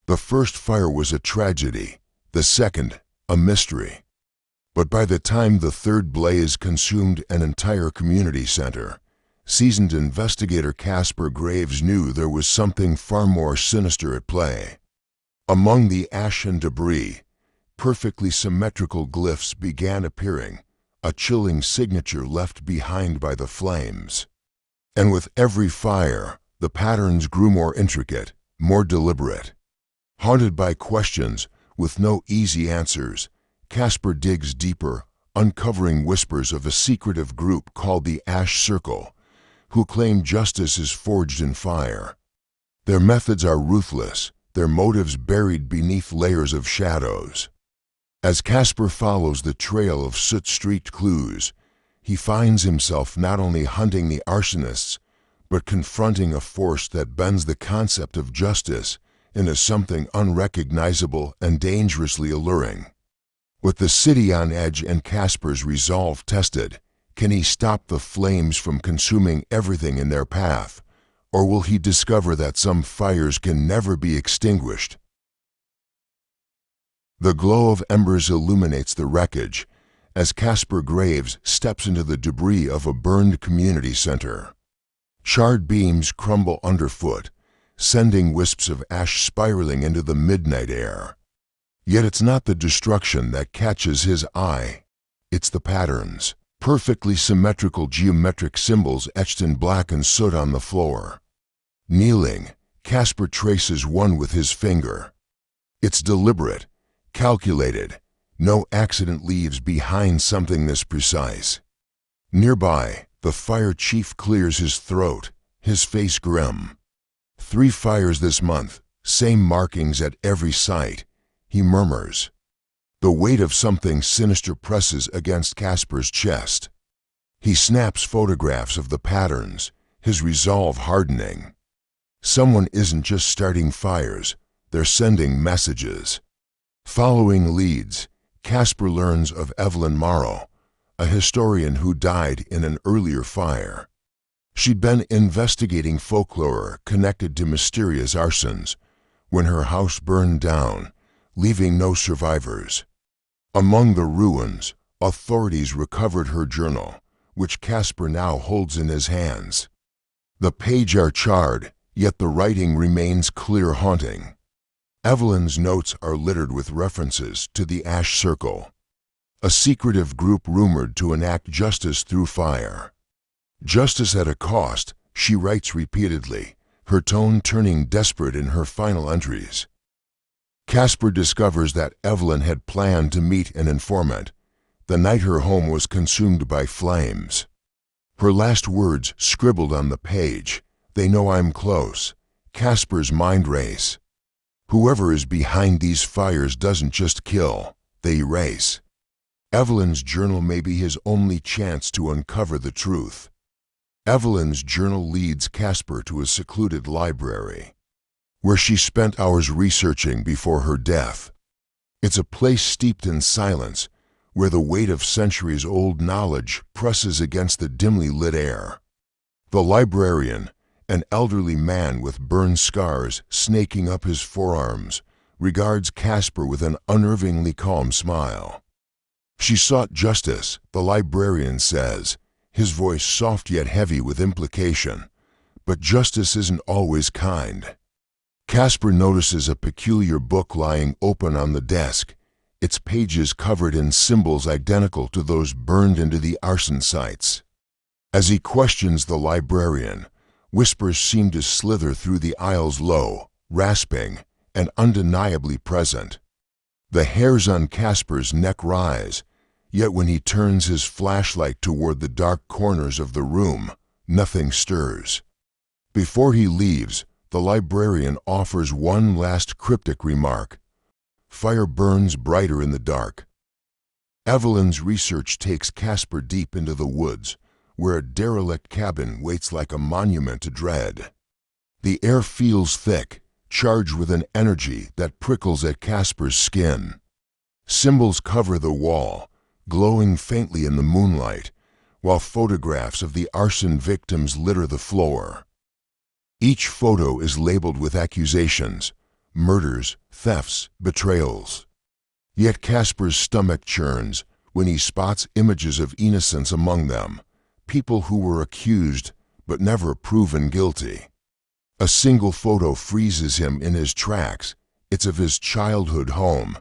The first fire was a tragedy, the second, a mystery. But by the time the third blaze consumed an entire community center, seasoned investigator Casper Graves knew there was something far more sinister at play. Among the ash and debris, perfectly symmetrical glyphs began appearing, a chilling signature left behind by the flames. And with every fire, the patterns grew more intricate, more deliberate. Haunted by questions, with no easy answers, Casper digs deeper, uncovering whispers of a secretive group called the Ash Circle, who claim justice is forged in fire. Their methods are ruthless, their motives buried beneath layers of shadows. As Casper follows the trail of soot-streaked clues, he finds himself not only hunting the arsonists, but confronting a force that bends the concept of justice into something unrecognizable and dangerously alluring. With the city on edge and Casper's resolve tested, can he stop the flames from consuming everything in their path, or will he discover that some fires can never be extinguished? The glow of embers illuminates the wreckage as Casper Graves steps into the debris of a burned community center. Charred beams crumble underfoot, sending wisps of ash spiraling into the midnight air. Yet it's not the destruction that catches his eye, it's the patterns, perfectly symmetrical geometric symbols etched in black and soot on the floor. Kneeling, Casper traces one with his finger. It's deliberate, calculated, no accident leaves behind something this precise. Nearby, the fire chief clears his throat, his face grim. 3 fires this month, same markings at every site, he murmurs. The weight of something sinister presses against Casper's chest. He snaps photographs of the patterns, his resolve hardening. Someone isn't just starting fires, they're sending messages. Following leads, Casper learns of Evelyn Morrow, a historian who died in an earlier fire. She'd been investigating folklore connected to mysterious arsons when her house burned down, leaving no survivors. Among the ruins, authorities recovered her journal, which Casper now holds in his hands. The pages are charred, yet the writing remains clear, haunting. Evelyn's notes are littered with references to the Ash Circle, a secretive group rumored to enact justice through fire. Justice at a cost, she writes repeatedly, her tone turning desperate in her final entries. Casper discovers that Evelyn had planned to meet an informant the night her home was consumed by flames. Her last words scribbled on the page, "They know I'm close." Casper's mind race. Whoever is behind these fires doesn't just kill, they erase. Evelyn's journal may be his only chance to uncover the truth. Evelyn's journal leads Casper to a secluded library, where she spent hours researching before her death. It's a place steeped in silence, where the weight of centuries-old knowledge presses against the dimly lit air. The librarian, an elderly man with burned scars snaking up his forearms, regards Casper with an unnervingly calm smile. She sought justice, the librarian says, his voice soft yet heavy with implication. But justice isn't always kind. Casper notices a peculiar book lying open on the desk, its pages covered in symbols identical to those burned into the arson sites. As he questions the librarian, whispers seem to slither through the aisles, low, rasping, and undeniably present. The hairs on Casper's neck rise, yet when he turns his flashlight toward the dark corners of the room, nothing stirs. Before he leaves, the librarian offers one last cryptic remark. Fire burns brighter in the dark. Evelyn's research takes Casper deep into the woods, where a derelict cabin waits like a monument to dread. The air feels thick, charged with an energy that prickles at Casper's skin. Symbols cover the wall, glowing faintly in the moonlight, while photographs of the arson victims litter the floor. Each photo is labeled with accusations, murders, thefts, betrayals. Yet Casper's stomach churns when he spots images of innocence among them, people who were accused but never proven guilty. A single photo freezes him in his tracks. It's of his childhood home,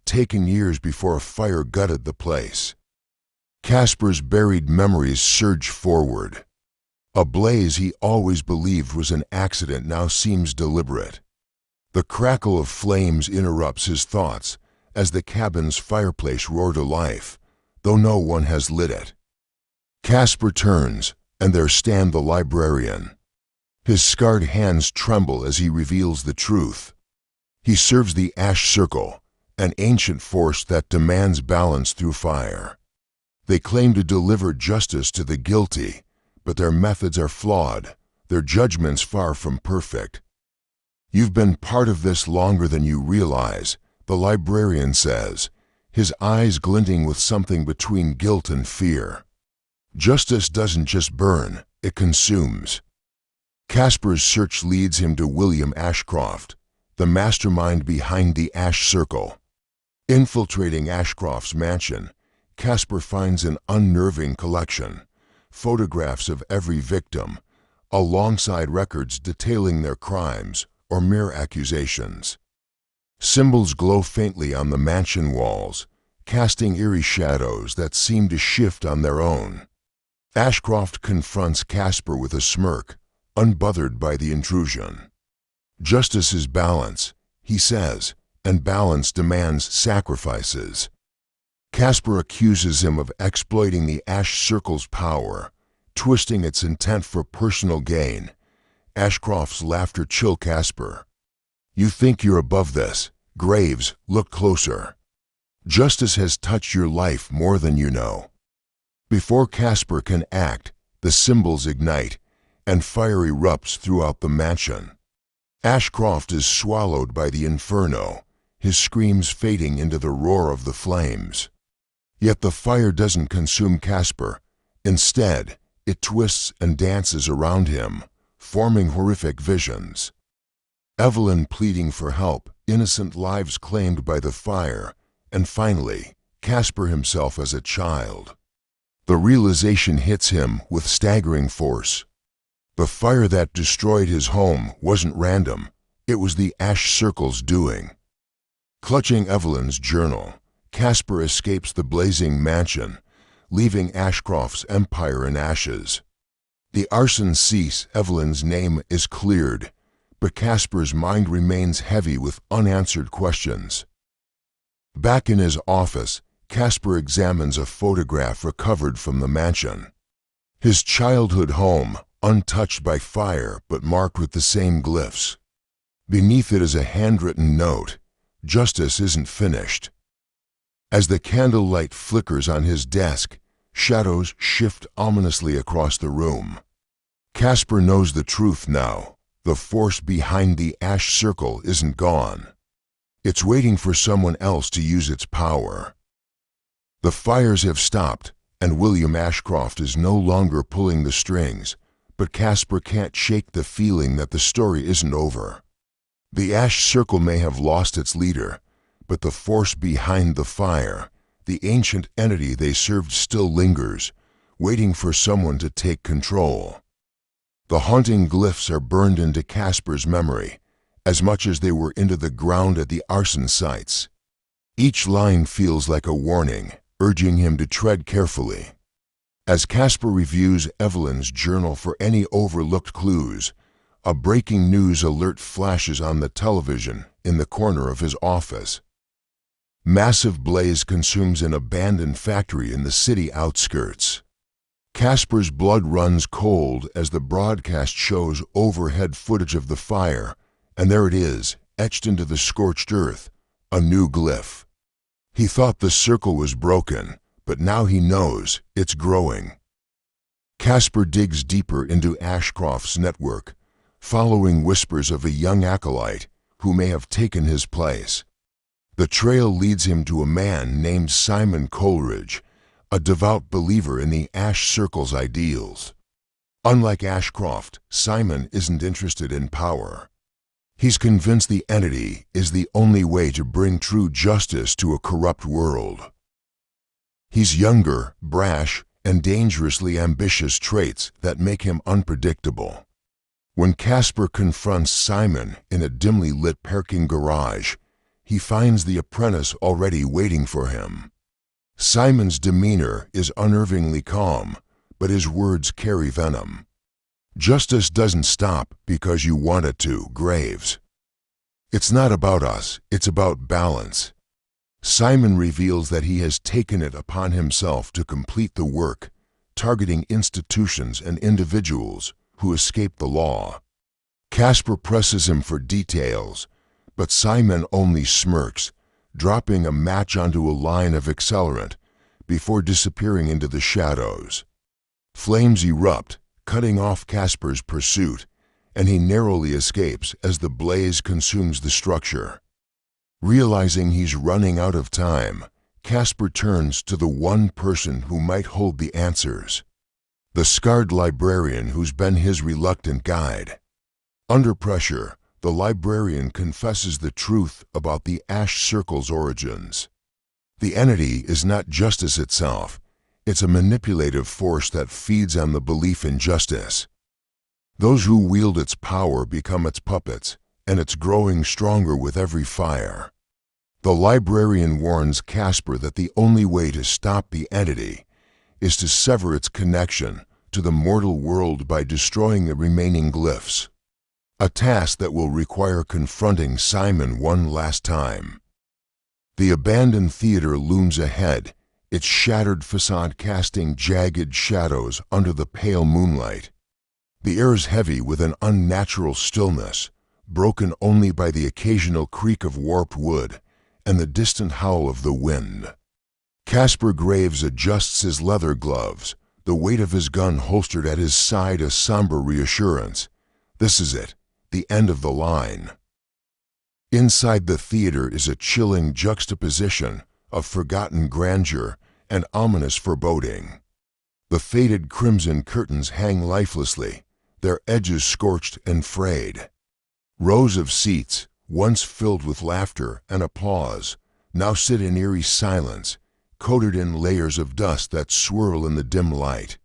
taken years before a fire gutted the place. Casper's buried memories surge forward. A blaze he always believed was an accident now seems deliberate. The crackle of flames interrupts his thoughts as the cabin's fireplace roars to life, though no one has lit it. Casper turns, and there stands the librarian. His scarred hands tremble as he reveals the truth. He serves the Ash Circle, an ancient force that demands balance through fire. They claim to deliver justice to the guilty, but their methods are flawed, their judgments far from perfect. You've been part of this longer than you realize, the librarian says, his eyes glinting with something between guilt and fear. Justice doesn't just burn, it consumes. Casper's search leads him to William Ashcroft, the mastermind behind the Ash Circle. Infiltrating Ashcroft's mansion, Casper finds an unnerving collection, photographs of every victim, alongside records detailing their crimes or mere accusations. Symbols glow faintly on the mansion walls, casting eerie shadows that seem to shift on their own. Ashcroft confronts Casper with a smirk, unbothered by the intrusion. Justice is balance, he says, and balance demands sacrifices. Casper accuses him of exploiting the Ash Circle's power, twisting its intent for personal gain. Ashcroft's laughter chills Casper. You think you're above this? Graves, look closer. Justice has touched your life more than you know. Before Casper can act, the symbols ignite, and fire erupts throughout the mansion. Ashcroft is swallowed by the inferno, his screams fading into the roar of the flames. Yet the fire doesn't consume Casper. Instead, it twists and dances around him, forming horrific visions. Evelyn pleading for help, innocent lives claimed by the fire, and finally, Casper himself as a child. The realization hits him with staggering force. The fire that destroyed his home wasn't random, it was the Ash Circle's doing. Clutching Evelyn's journal, Casper escapes the blazing mansion, leaving Ashcroft's empire in ashes. The arson cease, Evelyn's name is cleared, but Casper's mind remains heavy with unanswered questions. Back in his office, Casper examines a photograph recovered from the mansion. His childhood home, untouched by fire but marked with the same glyphs. Beneath it is a handwritten note, "Justice isn't finished." As the candlelight flickers on his desk, shadows shift ominously across the room. Casper knows the truth now. The force behind the Ash Circle isn't gone. It's waiting for someone else to use its power. The fires have stopped, and William Ashcroft is no longer pulling the strings, but Casper can't shake the feeling that the story isn't over. The Ash Circle may have lost its leader, but the force behind the fire, the ancient entity they served, still lingers, waiting for someone to take control. The haunting glyphs are burned into Casper's memory, as much as they were into the ground at the arson sites. Each line feels like a warning, urging him to tread carefully. As Casper reviews Evelyn's journal for any overlooked clues, a breaking news alert flashes on the television in the corner of his office. Massive blaze consumes an abandoned factory in the city outskirts. Casper's blood runs cold as the broadcast shows overhead footage of the fire, and there it is, etched into the scorched earth, a new glyph. He thought the circle was broken, but now he knows it's growing. Casper digs deeper into Ashcroft's network, following whispers of a young acolyte who may have taken his place. The trail leads him to a man named Simon Coleridge, a devout believer in the Ash Circle's ideals. Unlike Ashcroft, Simon isn't interested in power. He's convinced the entity is the only way to bring true justice to a corrupt world. He's younger, brash, and dangerously ambitious, traits that make him unpredictable. When Casper confronts Simon in a dimly lit parking garage, he finds the apprentice already waiting for him. Simon's demeanor is unnervingly calm, but his words carry venom. Justice doesn't stop because you want it to, Graves. It's not about us, it's about balance. Simon reveals that he has taken it upon himself to complete the work, targeting institutions and individuals who escape the law. Casper presses him for details, but Simon only smirks, dropping a match onto a line of accelerant before disappearing into the shadows. Flames erupt, cutting off Casper's pursuit, and he narrowly escapes as the blaze consumes the structure. Realizing he's running out of time, Casper turns to the one person who might hold the answers: the scarred librarian who's been his reluctant guide. Under pressure, the librarian confesses the truth about the Ash Circle's origins. The entity is not justice itself. It's a manipulative force that feeds on the belief in justice. Those who wield its power become its puppets, and it's growing stronger with every fire. The librarian warns Casper that the only way to stop the entity is to sever its connection to the mortal world by destroying the remaining glyphs. A task that will require confronting Simon one last time. The abandoned theater looms ahead, its shattered facade casting jagged shadows under the pale moonlight. The air is heavy with an unnatural stillness, broken only by the occasional creak of warped wood and the distant howl of the wind. Casper Graves adjusts his leather gloves, the weight of his gun holstered at his side a somber reassurance. This is it, the end of the line. Inside the theater is a chilling juxtaposition of forgotten grandeur and ominous foreboding. The faded crimson curtains hang lifelessly, their edges scorched and frayed. Rows of seats, once filled with laughter and applause, now sit in eerie silence, coated in layers of dust that swirl in the dim light.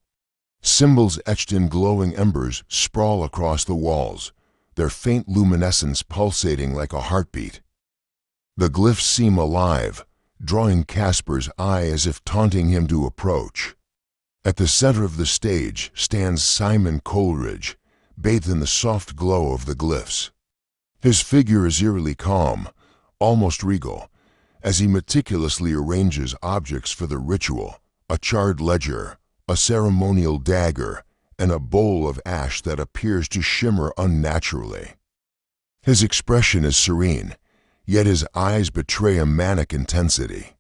Symbols etched in glowing embers sprawl across the walls, their faint luminescence pulsating like a heartbeat. The glyphs seem alive, drawing Casper's eye as if taunting him to approach. At the center of the stage stands Simon Coleridge, bathed in the soft glow of the glyphs. His figure is eerily calm, almost regal, as he meticulously arranges objects for the ritual: a charred ledger, a ceremonial dagger, and a bowl of ash that appears to shimmer unnaturally. His expression is serene, yet his eyes betray a manic intensity.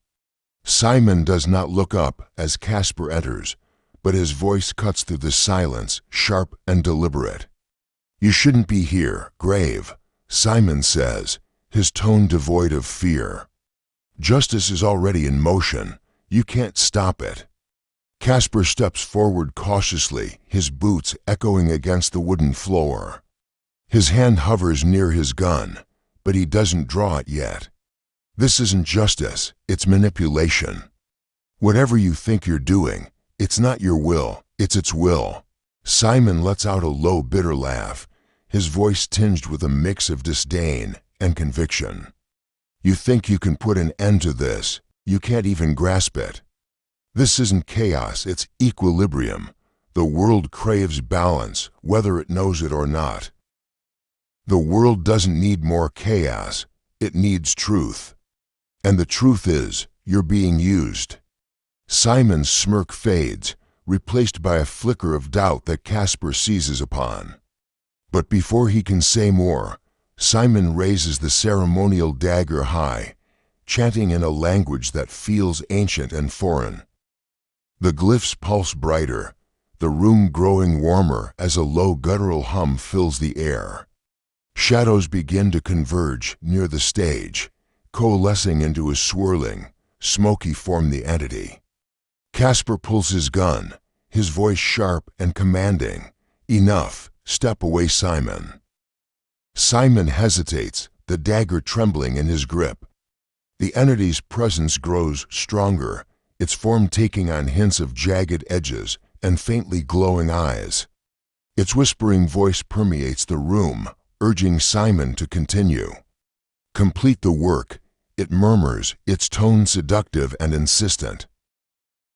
Simon does not look up as Casper enters, but his voice cuts through the silence, sharp and deliberate. "You shouldn't be here, Grave," Simon says, his tone devoid of fear. "Justice is already in motion. You can't stop it." Casper steps forward cautiously, his boots echoing against the wooden floor. His hand hovers near his gun, but he doesn't draw it yet. This isn't justice, it's manipulation. Whatever you think you're doing, it's not your will, it's its will. Simon lets out a low, bitter laugh, his voice tinged with a mix of disdain and conviction. "You think you can put an end to this, you can't even grasp it. This isn't chaos, it's equilibrium. The world craves balance, whether it knows it or not. The world doesn't need more chaos, it needs truth. And the truth is, you're being used." Simon's smirk fades, replaced by a flicker of doubt that Casper seizes upon. But before he can say more, Simon raises the ceremonial dagger high, chanting in a language that feels ancient and foreign. The glyphs pulse brighter, the room growing warmer as a low guttural hum fills the air. Shadows begin to converge near the stage, coalescing into a swirling, smoky form the entity. Casper pulls his gun, his voice sharp and commanding. "Enough, step away, Simon." Simon hesitates, the dagger trembling in his grip. The entity's presence grows stronger, its form taking on hints of jagged edges and faintly glowing eyes. Its whispering voice permeates the room, urging Simon to continue. Complete the work, it murmurs, its tone seductive and insistent.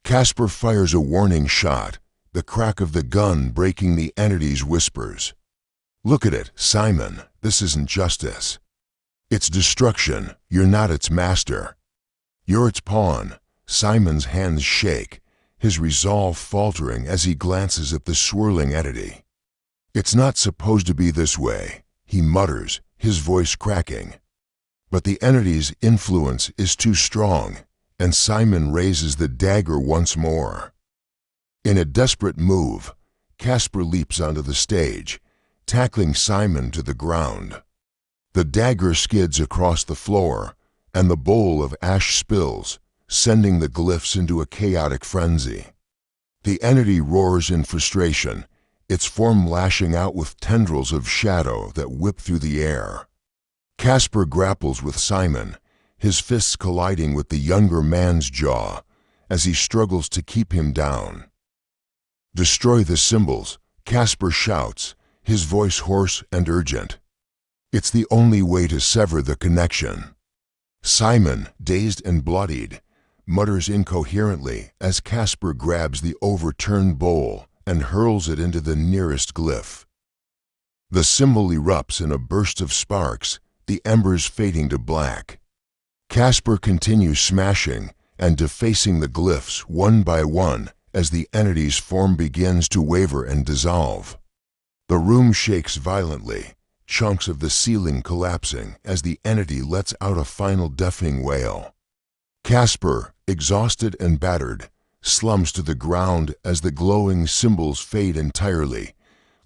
Casper fires a warning shot, the crack of the gun breaking the entity's whispers. Look at it, Simon, this isn't justice. It's destruction, you're not its master. You're its pawn. Simon's hands shake, his resolve faltering as he glances at the swirling entity. It's not supposed to be this way, he mutters, his voice cracking. But the entity's influence is too strong, and Simon raises the dagger once more. In a desperate move, Casper leaps onto the stage, tackling Simon to the ground. The dagger skids across the floor, and the bowl of ash spills, sending the glyphs into a chaotic frenzy. The entity roars in frustration, its form lashing out with tendrils of shadow that whip through the air. Casper grapples with Simon, his fists colliding with the younger man's jaw as he struggles to keep him down. Destroy the symbols, Casper shouts, his voice hoarse and urgent. It's the only way to sever the connection. Simon, dazed and bloodied, mutters incoherently as Casper grabs the overturned bowl and hurls it into the nearest glyph. The symbol erupts in a burst of sparks, the embers fading to black. Casper continues smashing and defacing the glyphs one by one as the entity's form begins to waver and dissolve. The room shakes violently, chunks of the ceiling collapsing as the entity lets out a final deafening wail. Casper, exhausted and battered, slumps to the ground as the glowing symbols fade entirely,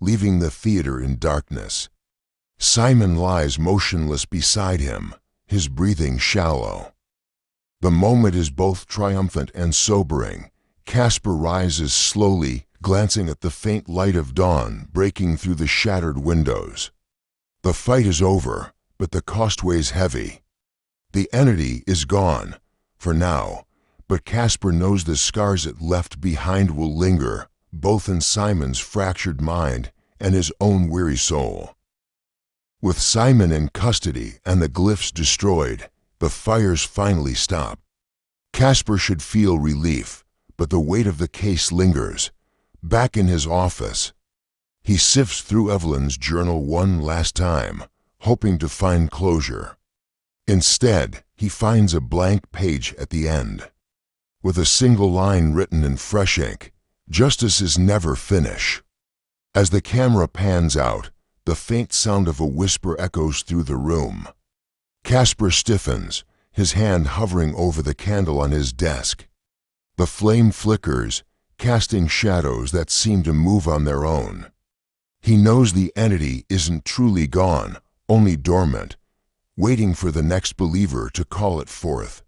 leaving the theater in darkness. Simon lies motionless beside him, his breathing shallow. The moment is both triumphant and sobering. Casper rises slowly, glancing at the faint light of dawn breaking through the shattered windows. The fight is over, but the cost weighs heavy. The entity is gone, for now, but Casper knows the scars it left behind will linger, both in Simon's fractured mind and his own weary soul. With Simon in custody and the glyphs destroyed, the fires finally stop. Casper should feel relief, but the weight of the case lingers. Back in his office, he sifts through Evelyn's journal one last time, hoping to find closure. Instead, he finds a blank page at the end. With a single line written in fresh ink, "Justice is never finished." As the camera pans out, the faint sound of a whisper echoes through the room. Casper stiffens, his hand hovering over the candle on his desk. The flame flickers, casting shadows that seem to move on their own. He knows the entity isn't truly gone, only dormant, waiting for the next believer to call it forth.